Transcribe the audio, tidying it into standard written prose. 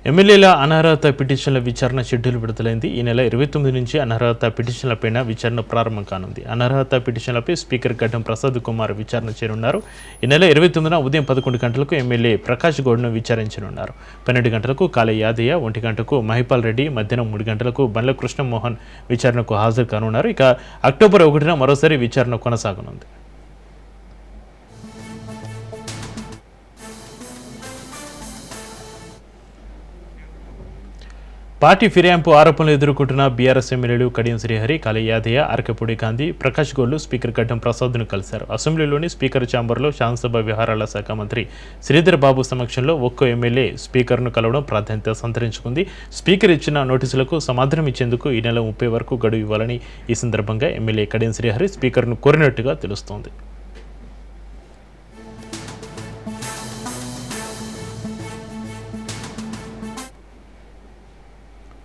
ఎమ్మెల్యేల అనర్హత పిటిషన్ల విచారణ షెడ్యూల్ విడుదలైంది. ఈ నెల 29 నుంచి అనర్హత పిటిషన్లపైన విచారణ ప్రారంభం కానుంది. అనర్హత పిటిషన్లపై స్పీకర్ గడ్డం ప్రసాద్ కుమార్ విచారణ చేయనున్నారు. ఈ నెల 29న ఉదయం 11 గంటలకు ఎమ్మెల్యే ప్రకాష్ గౌడ్ను విచారించనున్నారు. 12 గంటలకు కాళే యాదయ్య, 1 గంటకు మహిపాల్ రెడ్డి, మధ్యాహ్నం 3 గంటలకు బండ్ల కృష్ణమోహన్ విచారణకు హాజరు కానున్నారు. ఇక అక్టోబర్ 1న మరోసారి విచారణ కొనసాగనుంది. పార్టీ ఫిర్యాదు ఆరోపణలు ఎదుర్కొంటున్న బీఆర్ఎస్ ఎమ్మెల్యేలు కడియం శ్రీహరి, కాళే యాదయ్య, అరకపూడి గాంధీ, ప్రకాష్ గౌడ్లు స్పీకర్ గడ్డం ప్రసాద్ను కలిశారు. అసెంబ్లీలోని స్పీకర్ ఛాంబర్లో శాసనసభ వ్యవహారాల శాఖ మంత్రి శ్రీధర్ బాబు సమక్షంలో ఒక్కో ఎమ్మెల్యే స్పీకర్ను కలవడం ప్రాధాన్యత సంతరించుకుంది. స్పీకర్ ఇచ్చిన నోటీసులకు సమాధానం ఇచ్చేందుకు ఈ నెల 30 వరకు గడువు ఇవ్వాలని ఈ సందర్భంగా ఎమ్మెల్యే కడియం శ్రీహరి స్పీకర్ను కోరినట్టుగా తెలుస్తోంది.